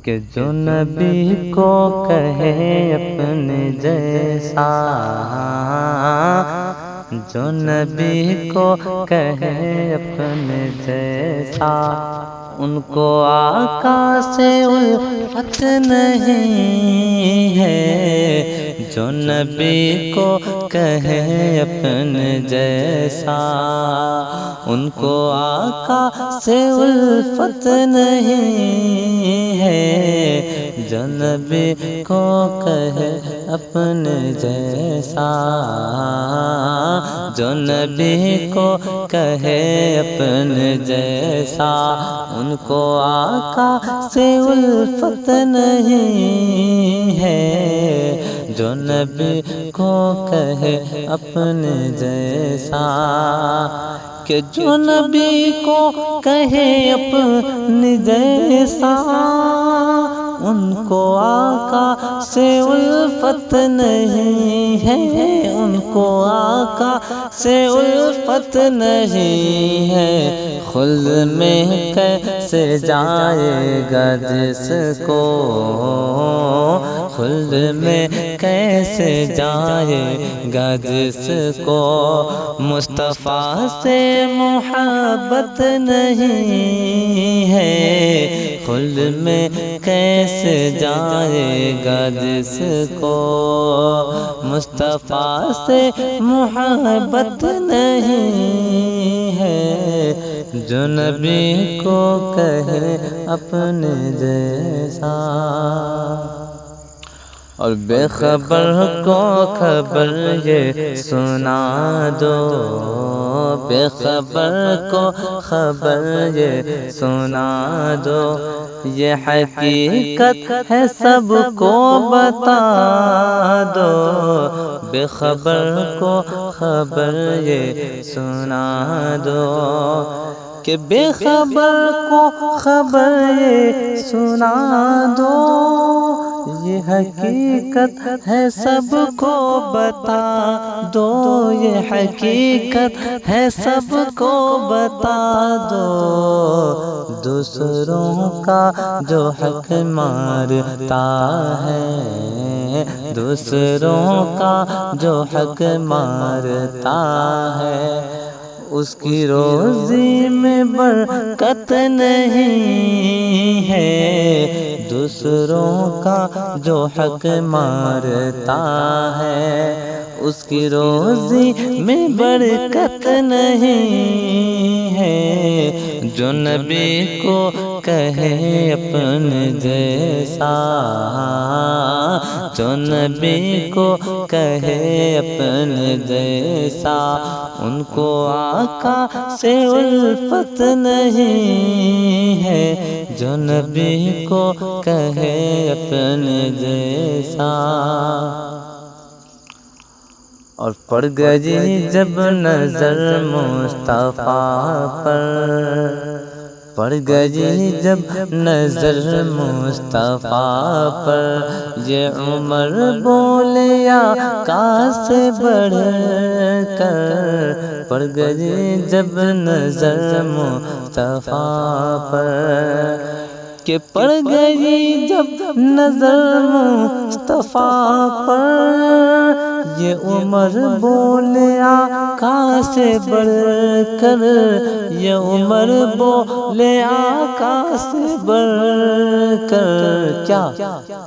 کہ جو نبی کو کہے اپنے جیسا، جو نبی کو کہے اپنے جیسا، ان کو آقا سے الفت نہیں ہے۔ جو نبی کو کہے اپنے جیسا، ان کو آقا سے الفت نہیں ہے۔ جو نبی کو کہے اپنے جیسا، جو نبی کو کہے اپنے جیسا، ان کو آقا سے الفت نہیں ہے۔ جو نبی کو کہے اپنے جیسا، کہ جو نبی کو کہے اپنے جیسا، ان کو آقا سے الفت نہیں ہے، ان کو آقا سے الفت نہیں ہے۔ خلد میں کیسے جائے گا جس کو، خلد میں کیسے جائے گا جس کو مصطفیٰ سے محبت نہیں ہے۔ خلد میں کیسے جائے گا جس کو مصطفیٰ سے محبت نہیں ہے۔ جو نبی کو کہے اپنے جیسا، اور بے خبر کو خبر یہ سنا دو، بے خبر کو خبر یہ سنا دو، یہ حقیقت ہے سب کو بتا دو۔ بے خبر کو خبر یہ سنا دو، کہ بے خبر کو خبر یہ سنا دو، یہ حقیقت ہے سب کو بتا دو، یہ حقیقت ہے سب کو بتا دو۔ دوسروں کا جو حق مارتا ہے، دوسروں کا جو حق مارتا ہے، اس کی روزی میں برکت نہیں ہے۔ دوسروں کا جو حق مارتا ہے، اس کی روزی میں برکت نہیں ہے۔ جو نبی کو کہے اپنے جیسا، جو نبی کو کہے اپنے جیسا، ان کو آقا سے الفت نہیں ہے۔ جو نبی کو کہے اپنے جیسا، اور پڑ گئی جب نظر مصطفیٰ پر، پڑ گئی جب نظر مصطفیٰ پر، یہ عمر بولے آقا سے بڑھ کر، پڑ گئی جب نظر مصطفیٰ پر، کہ پڑ گئی جب نظر مصطفیٰ پر، یہ عمر بولے آقا سے بڑھ کر، یہ عمر بولے آقا سے بڑھ کر، کیا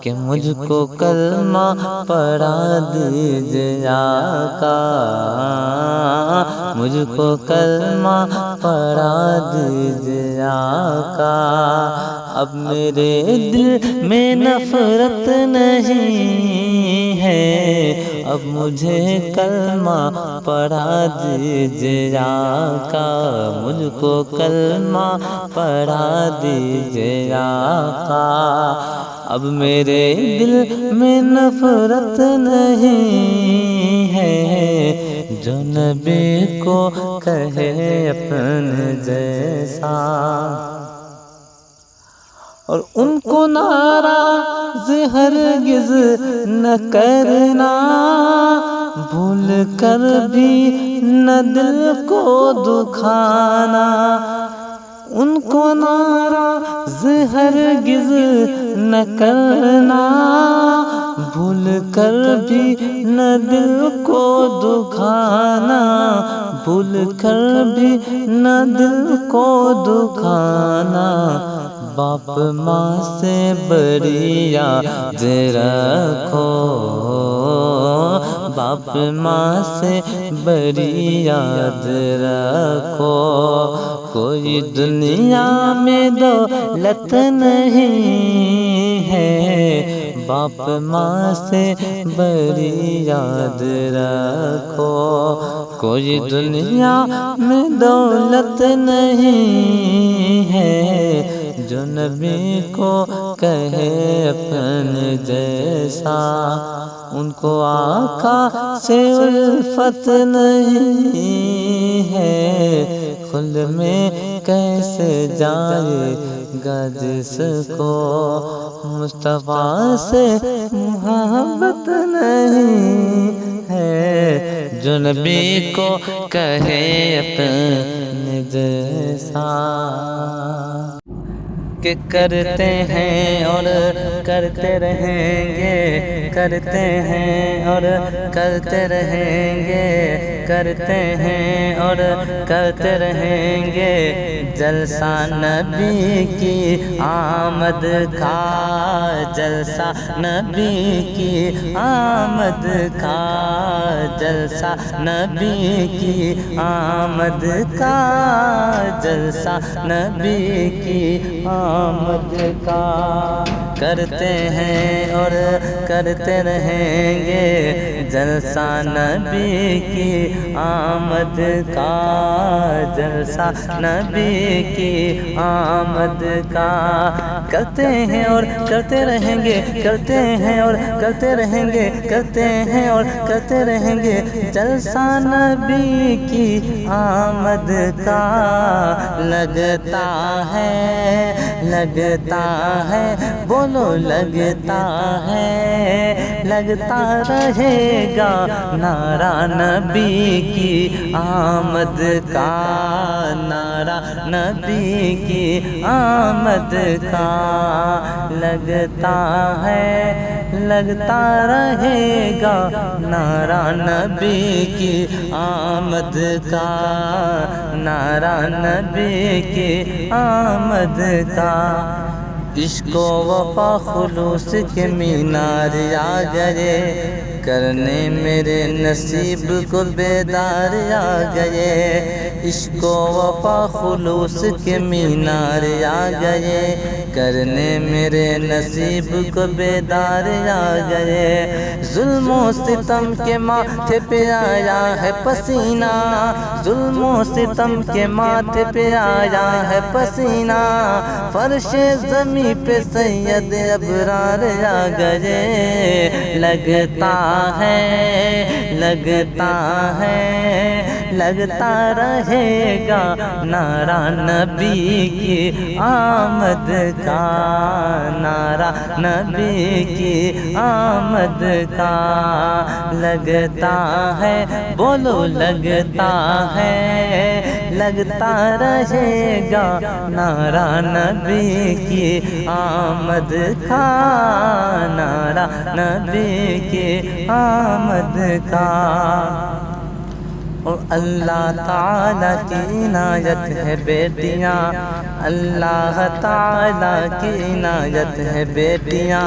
کہ مجھ کو کلمہ پڑھا دیجئے آقا، مجھ کو کلمہ پڑھا دیجئے آقا۔ اب میرے دل میں نفرت نہیں ہے، اب مجھے کلمہ پڑھا دیجئے آقا، مجھ کو کلمہ پڑھا دیجئے آقا۔ اب میرے دل میں نفرت نہیں ہے، جو نبی کو کہے اپنے جیسا، اور ان کو ناراض ہرگز نہ کرنا، بھول کر بھی نہ دل کو دکھانا۔ ان کو ناراض ہرگز نہ کرنا، بھول کر بھی نہ دل کو دکھانا، بھول کر بھی نہ دل کو دکھانا، باپ ماں سے بڑی یاد رکھو، باپ ماں سے بڑی یاد رکھو، کوئی دنیا میں دولت نہیں ہے، باپ ماں سے بڑی یاد رکھو، کوئی دنیا میں دولت نہیں ہے، جو نبی کو کہے اپنے جیسا، ان کو آقا سے الفت نہیں ہے، خلد میں کیسے جائے گا جس کو مصطفیٰ سے محبت نہیں ہے، جو نبی کو کہے اپنے جیسا، کہ کرتے ہیں اور کرتے رہیں گے، کرتے ہیں اور کرتے رہیں گے، کرتے ہیں اور کرتے رہیں گے، جلسہ نبی کی آمد کا، جلسہ نبی کی آمد کا، جلسہ نبی کی آمد کا، جلسہ نبی کی آمد کا، کرتے ہیں اور کرتے رہیں گے، جلسہ نبی کی آمد کا، جلسہ نبی کی آمد کا، کرتے ہیں اور کرتے رہیں گے، کرتے ہیں اور کرتے رہیں گے، کرتے ہیں اور کرتے رہیں گے، جلسہ نبی کی آمد کا، لگتا ہے، لگتا ہے، بولو لگتا ہے، لگتا رہے گا نعرہ نبی کی آمد کا، نعرہ نبی کی آمد کا، لگتا ہے، لگتا رہے گا نعرہ نبی کی آمد کا، نعرہ نبی کی آمد کا، عشق و وفا خلوص کے مینار آ گئے، کرنے میرے نصیب کو بیدار آ گئے، عشق و وفا خلوص کے مینار آ گئے، کرنے میرے نصیب کو بیدار آ گئے، ظلم و ستم کے ماتھے پہ آیا ہے پسینہ، ظلم و ستم کے ماتھے پہ آیا ہے پسینہ، فرش زمین پہ سید ابرار آ گئے، لگتا ہے، لگتا ہے، لگتا رہے گا نعرہ نبی کی آمد کا، نعرہ نبی کی آمد کا، لگتا ہے، بولو لگتا ہے، لگتا رہے گا نعرہ نبی کی آمد کا، نعرہ نبی کی آمد کا، اور اللہ تعالیٰ کی عنایت ہے بیٹیاں، اللہ تعالیٰ کی عنایت ہے بیٹیاں،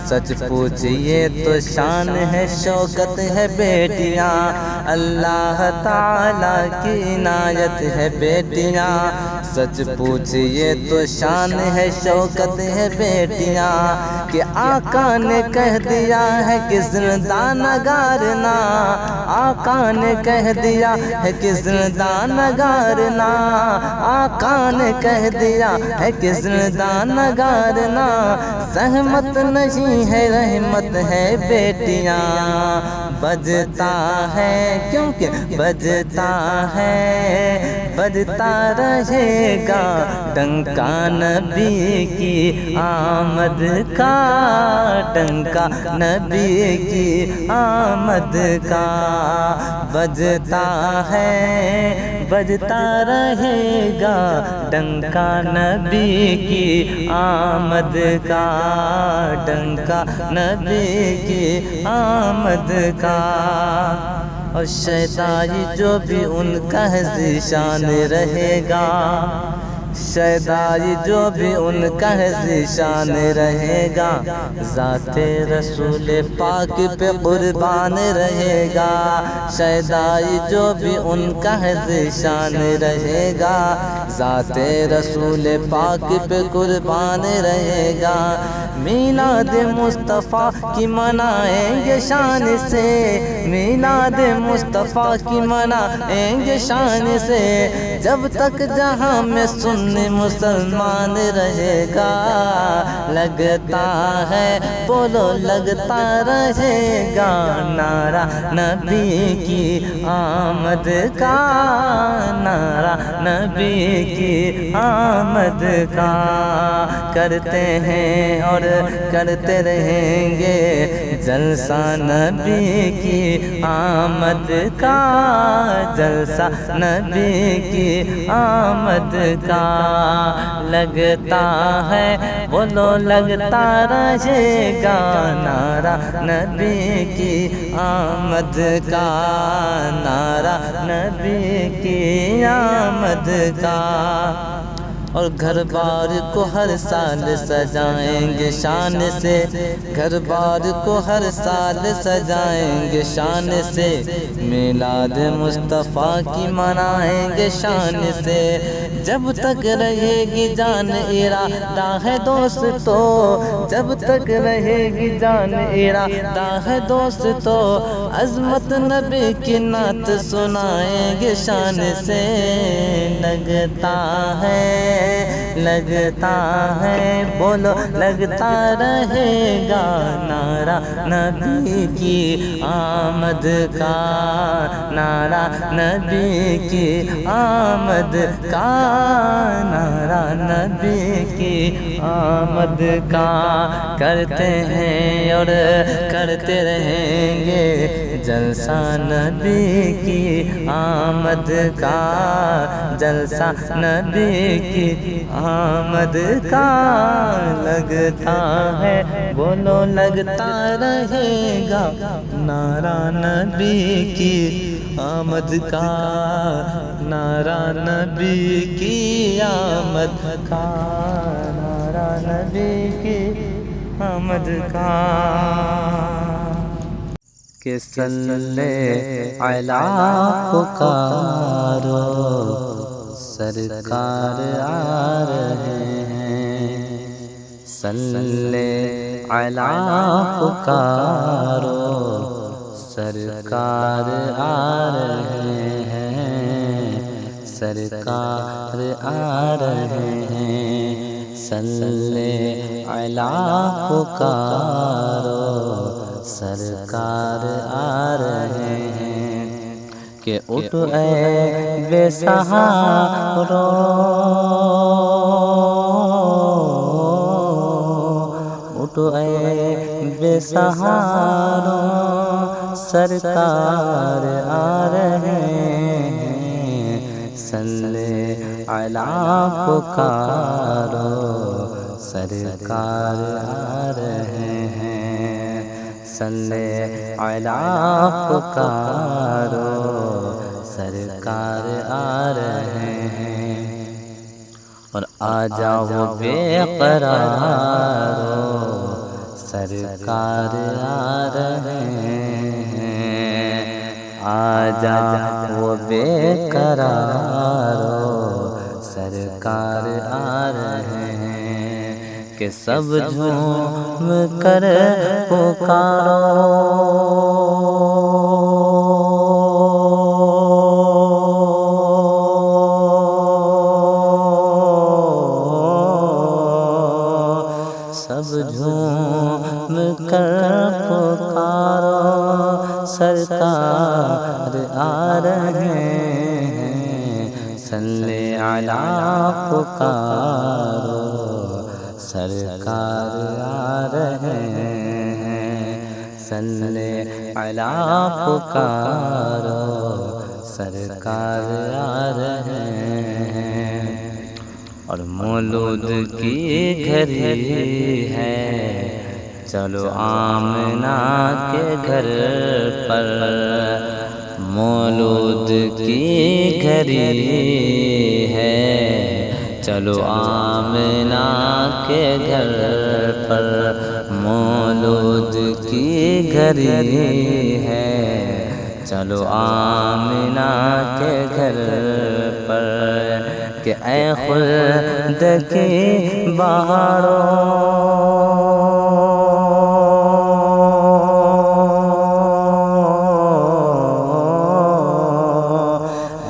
سچ پوچھئے تو شان ہے شوکت ہے بیٹیاں، اللہ تعالیٰ کی عنایت ہے بیٹیاں، سچ پوچھئے تو شان ہے شوکت ہے بیٹیاں، کہ آقا نے کہہ دیا ہے کہ زندہ نگارنا، آقا نے کہہ دیا ہے کہ زندہ نگارنا، آقا نے کہہ دیا ہے کہ زندہ نگارنا، زحمت نہیں ہے رحمت ہے بیٹیاں، بجتا ہے کیونکہ بجتا ہے، بجتا رہے گا ڈنکا نبی کی آمد کا، ڈنکا نبی کی آمد کا، بجتا ہے، بجتا رہے گا ڈنکا نبی کی آمد کا، ڈنکا نبی کی آمد کا۔ اور شیدائی جو بھی ان کا ہے ذیشان رہے گا، شیدائی جو بھی ان کا ہے ذیشان رہے گا، ذات رسول پاک پہ قربان رہے گا۔ شیدائی جو بھی ان کا ہے ذیشان رہے گا، ذات رسول پاک پہ قربان رہے گا۔ میلاد مصطفیٰ کی منائیں گے شان سے، میلاد مصطفیٰ کی منائیں گے شان سے، جب تک جہاں میں سنی مسلمان رہے گا۔ لگتا ہے بولو لگتا رہے گا نعرہ نبی کی آمد کا، نعرہ نبی کی آمد کا۔ کرتے ہیں اور کرتے رہیں گے جلسہ نبی کی آمد کا، جلسہ نبی کی آمد کا۔ لگتا ہے بولو لگتا رہے گا نعرہ نبی کی آمد کا، نعرہ نبی کی آمد کا۔ اور گھر بار کو ہر سال سجائیں گے شان سے، گھر بار کو ہر سال سجائیں گے شان سے، میلاد مصطفیٰ کی منائیں گے شان سے، جب تک رہے گی جان ارادہ ہے دوستو، جب تک رہے گی جان ارادہ ہے دوستو، عظمت نبی کی نعت سنائیں گے شان سے۔ لگتا ہے لگتا ہے بولو لگتا رہے گا نعرہ نبی کی آمد کا، نعرہ نبی کی آمد کا، نعرہ نبی کی آمد کا۔ کرتے ہیں اور کرتے رہیں گے جلسہ نبی کی آمد کا، جلسہ نبی کی آمد کا۔ لگتا ہے بولو لگتا رہے گا نعرہ نبی کی آمد کا، نعرہ نبی کی آمد کا، نعرہ نبی کی آمد کا۔ کہ صلی علی پکارو سرکار آ رہے ہیں، صلی علی پکارو سرکار آ رہے ہیں، سرکار آ رہے ہیں، صلی علی پکارو سرکار آ رہے ہیں۔ کہ اٹھ اے بے سہارو، اٹھ اے بے سہارو سرکار آ رہے ہیں، صلی علی پکارو سرکار آ رہے ہیں، صلی علی پکارو سرکار آ رہے ہیں۔ اور آ جاؤ بے قرارو سرکار آ رہے ہیں، آ جاؤ بے قرارو سرکار آ رہے ہیں۔ کہ سب جھوم کر پکارو، سب جھوم کر پکارو سرکار آ رہے ہیں، صلی علی پکارو سرکار آ رہے ہیں، صلی علی پکارو سرکار آ رہے ہیں، اور مولود کی گھڑی ہے، چلو آمنہ کے گھر پر، مولود کی گھڑی ہے، چلو آمنہ کے گھر پر، مولود کی گھڑی ہے، چلو آمنہ کے گھر پر، کہ اے خلد کی بہاروں،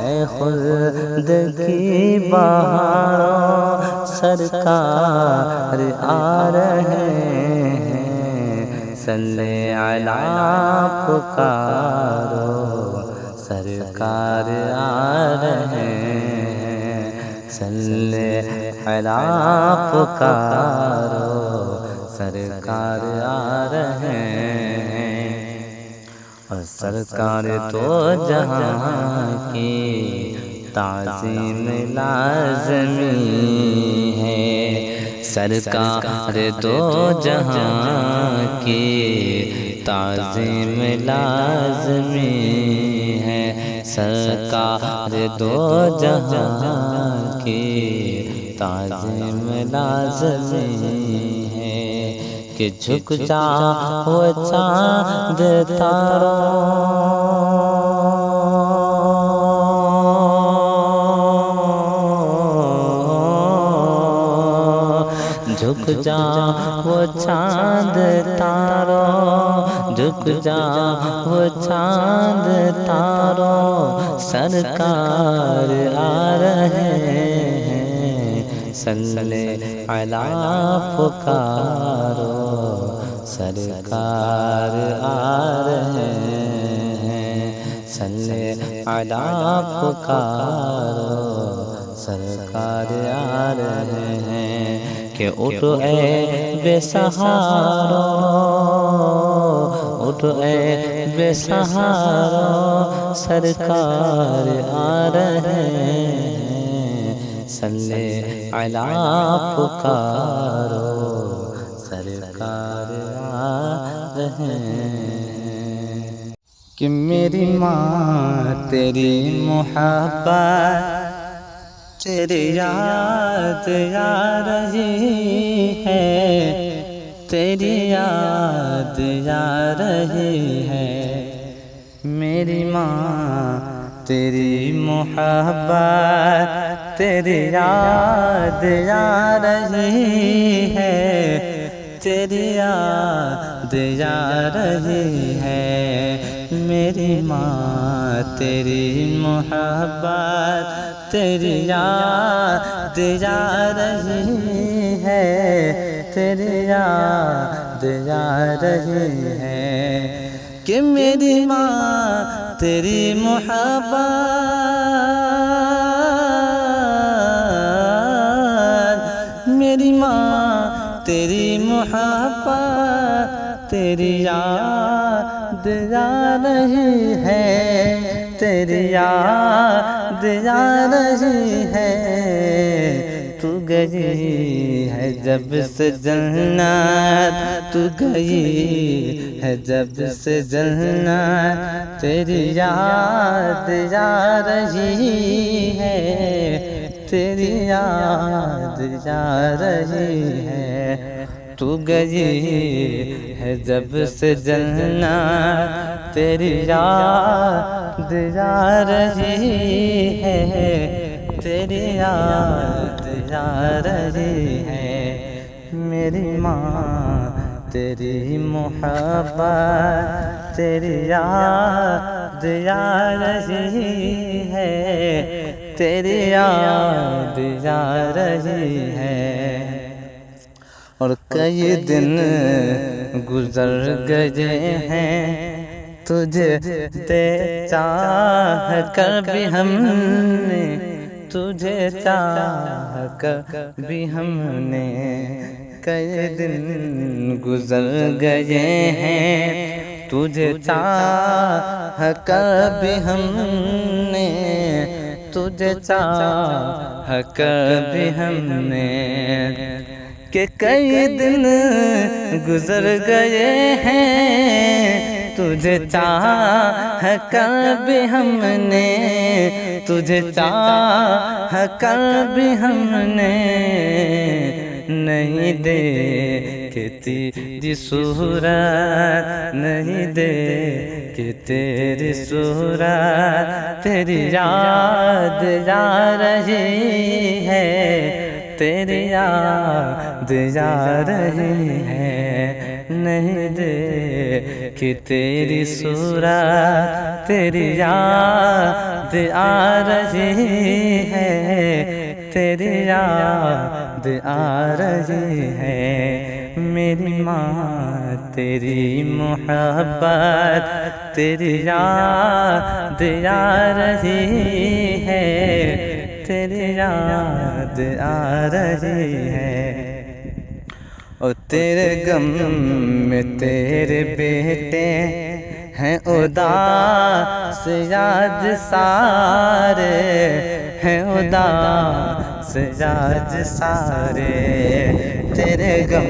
اے خلد کی بہاروں، سرکار آ رہے ہیں، صلی علی پکارو، سرکار آ رہے ہیں، صلی علی پکارو، سرکار آ رہے ہیں، اور سرکار تو جہاں کی تعظیم لازمی ہے، سرکار تو جہاں کی تعظیم لازمی ہے، سرکار دو جہاں کی تعظیم لازمی ہے، کہ جھک جاؤ چاند تاروں، جھک جاؤ چاند تاروں، جھک جاؤ چاند تاروں، سرکار آ رہے ہیں، صلی علی پکارو، سرکار آ رہے ہیں، صلی علی پکارو، سرکار آ رہے ہیں، کہ اٹھو اے بے سہارو، اٹھو اے بے سہارو، سرکار آ رہے ہیں، صلی علی پکارو، سرکار آ رہے ہیں، کہ میری ماں تیری محبت، تیری یاد آ رہی ہے، تیری یاد آ رہی ہے، میری ماں تیری محبت، تیری یاد آ رہی ہے، تیری یاد آ رہی ہے، میری ماں تیری محبت، تیری یاد آ رہی ہے، تیری یاد آ رہی ہے، کہ میری ماں تیری محبت، میری ماں تیری محبت، تیری یاد آ رہی ہے، تیری یاد آ رہی ہے، تو گئی ہے جب سے جنت، تو گئی ہے جب سے جنت، تیری یاد آ رہی ہے، تیری یاد آ رہی ہے، تو گئی ہے جب سے جنت، تیری یاد آ رہی ہے، تیری یاد آ رہی ہے، میری ماں تیری محبت، تیری یاد آ رہی ہے، تیری یاد آ رہی ہے، اور کئی دن گزر گئے ہیں، تجھے چاہ کر بھی ہم نے، تجھے چاہ کر بھی ہم نے، کئی دن گزر گئے ہیں، تجھے چاہا کبھی ہم نے، تجھے چاہا کبھی ہم نے، کہ کئی دن گزر گئے ہیں تجھے چاہا کبھی ہم نے، تجھے چاہا کبھی ہم نے، نہیں دیکھی تیری صورت، نہیں دیکھی تیری صورت، تیری یاد آ رہی ہے، تیری یاد آ رہی ہے، نہیں دیکھی تیری صورت، تیری یاد آ رہی ہے، تیری یاد آ رہی ہے، میری ماں تیری محبت، تیری یاد آ رہی ہے، تیری یاد آ رہی ہے، اور تیرے غم میں تیرے بیٹے ہیں اداس یاد سارے، ہیں اداس یاد سارے، تیرے غم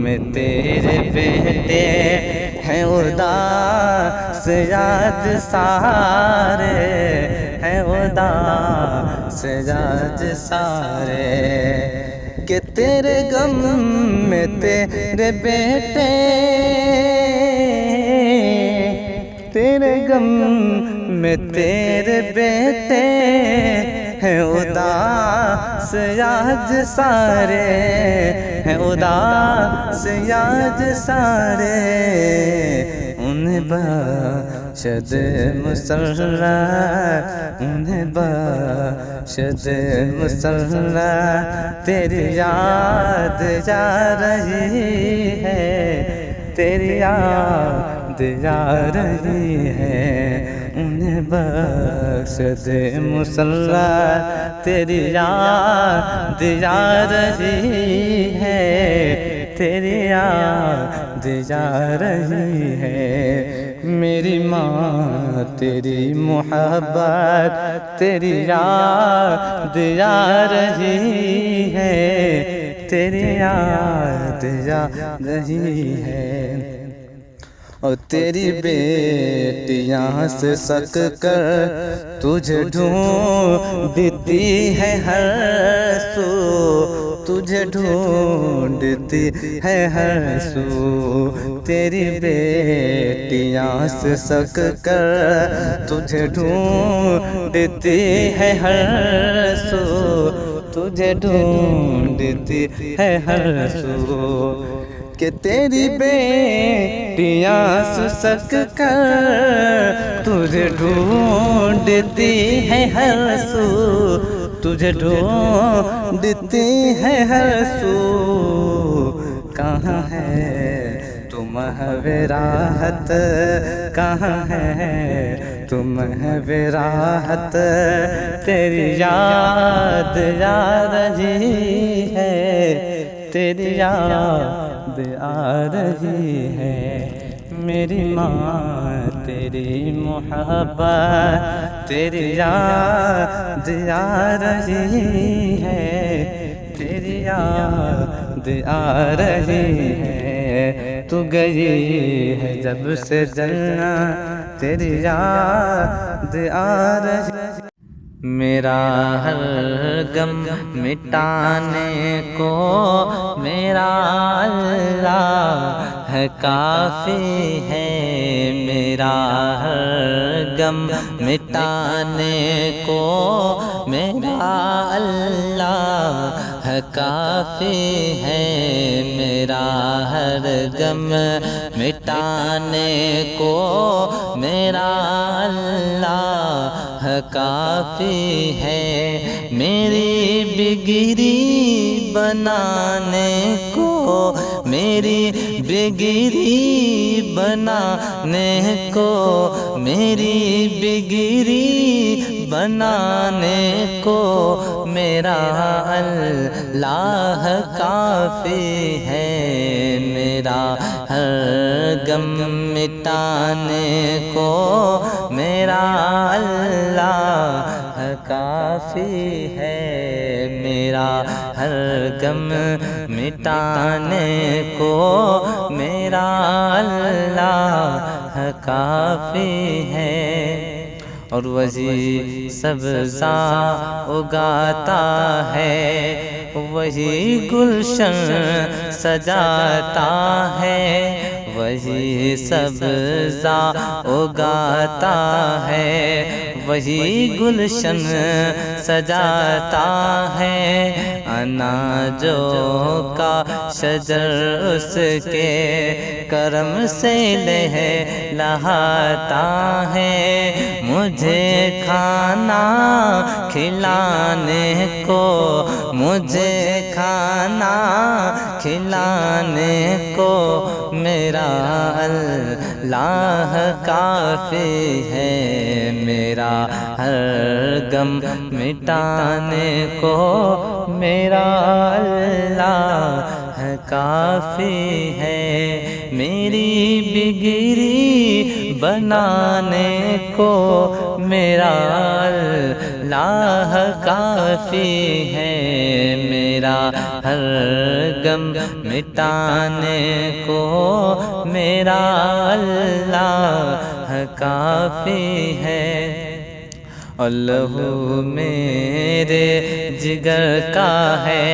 میں تیرے بیٹے ہیں اداس یاد سارے، ہیں اداس یاد سارے، کہ تیرے غم میں تیرے بیٹے، تیرے غم میں تیرے بیٹے ہیں اداس یاد سارے، ہیں اداس یاد سارے، انہیں بخش دے مسلح، انہیں بخش دے مسلح، تیری یاد آ رہی ہے، تیری یاد آ رہی ہے، انہیں بخش دے مسلح، تیری یاد آ رہی ہے، تیری یاد آ رہی ہے، میری ماں تیری محبت، تیری یاد آ رہی ہے، تیری یاد آ رہی ہے، اور تیری بیٹیاں سے سک کر تجھے ڈھونڈتی ہے ہر سو، تجھے ڈھونڈتی ہے ہر سو، تیری بیٹیاں سے سک کر تجھے ڈھونڈتی ہے ہر سو، تجھے ڈھونڈتی ہے ہر سو، کہ تیری بیٹیاں سے سک کر تجھے ڈھونڈتی ہے ہر سو، تجھے ڈھونڈتی ہے ہر سو، کہاں ہے تمہاری راحت، کہاں ہے تمہاری راحت، تیری یاد آ رہی ہے، تیری یاد آ رہی ہے، میری ماں تیری محبت، تیری یاد آ رہی ہے، تیری یاد آ رہی ہے، تو گئی ہے جب سے جنت، تیری یاد آ رہی ہے، میرا ہر غم مٹانے کو میرا اللہ ہے کافی ہے، میرا ہر غم مٹانے کو میرا اللہ ہے کافی ہے، میرا ہر غم مٹانے کو میرا اللہ ہے کافی ہے، میری بگڑی بنانے کو، میری بگڑی بنانے کو، میری بگڑی بنانے کو میرا اللہ کافی ہے، میرا ہر غم مٹانے کو میرا اللہ کافی ہے، میرا ہر غم مٹانے کو میرا اللہ کافی ہے۔ اور وہی سبزہ اگاتا ہے، وہی گلشن سجاتا ہے، وہی سبزہ اگاتا ہے، وہی گلشن سجاتا ہے۔ اناجوں کا شجر اس کے کرم سے لہلاتا ہے، مجھے کھانا کھلانے کو، مجھے کھانا کھلانے کو میرا اللہ کافی ہے، میرا ہر غم مٹانے کو میرا اللہ کافی ہے، میری بگڑی بنانے کو میرا اللہ کافی ہے، میرا ہر غم مٹانے کو میرا اللہ کافی ہے۔ اللہ میرے جگر کا ہے،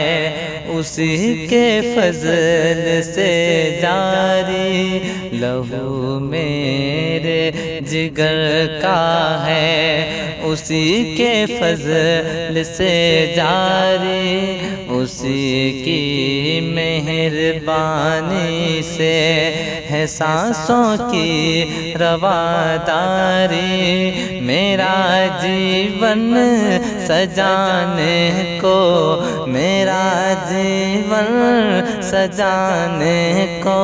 اسی کے فضل سے جاری، لہو میرے جگر کا ہے، اسی کے فضل سے جاری، اسی کی مہربانی سے ہے سانسوں کی رواداری، میرا جیون سجانے کو، میرا جیون سجانے کو،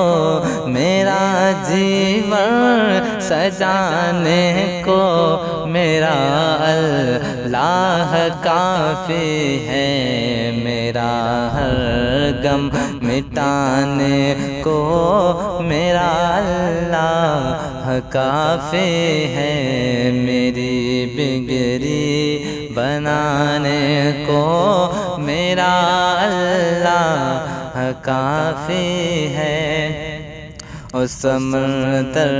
میرا جیون سجانے کو میرا اللہ کافی ہے، میرا ہر غم مٹانے کو میرا اللہ کافی ہے، میری بگڑی بنانے کو میرا اللہ کافی ہے۔ اس سمندر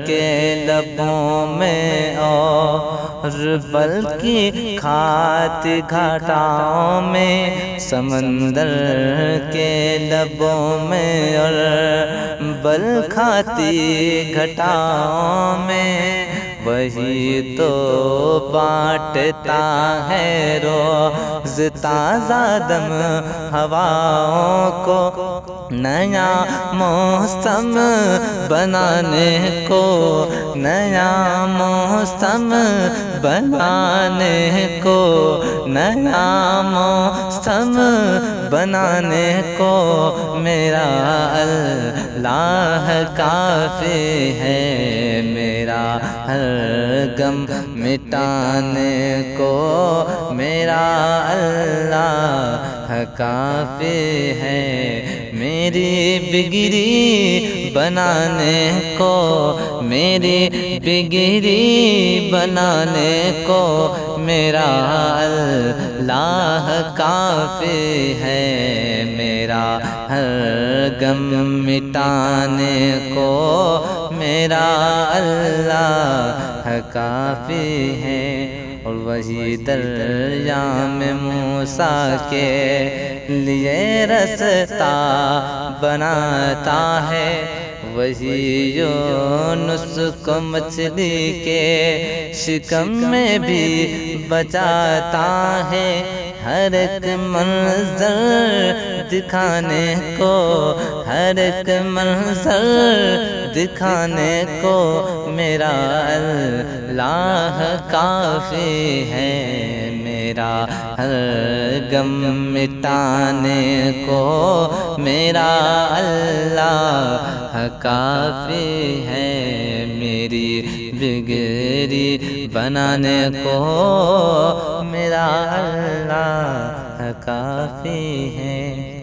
کے لبوں میں اور بل کی کھاتی گھاٹاؤں میں، سمندر کے لبوں میں اور بل کھاتی گھاٹاؤں میں، وہی تو بانٹتا ہے روز تازہ دم ہواؤں کو، نیا موسم بنانے کو، نیا موسم بنانے کو، نیا موسم بنانے کو میرا اللہ کافی ہے، میرا ہر غم مٹانے کو میرا اللہ کافی ہے، میری بگڑی بنانے کو، میری بگڑی بنانے کو میرا اللہ کافی ہے، میرا ہر غم مٹانے کو میرا اللہ کافی ہے۔ اور وہی دریا میں موسیٰ کے لیے رستہ بناتا ہے، وہی یونس کو مچھلی کے شکم میں بھی بچاتا ہے، ہر ایک منظر دکھانے کو، ہر ایک منظر دکھانے کو میرا اللہ کافی ہے، میرا ہر غم مٹانے کو میرا اللہ کافی ہے، میری بگڑی بنانے کو میرا اللہ کافی ہے۔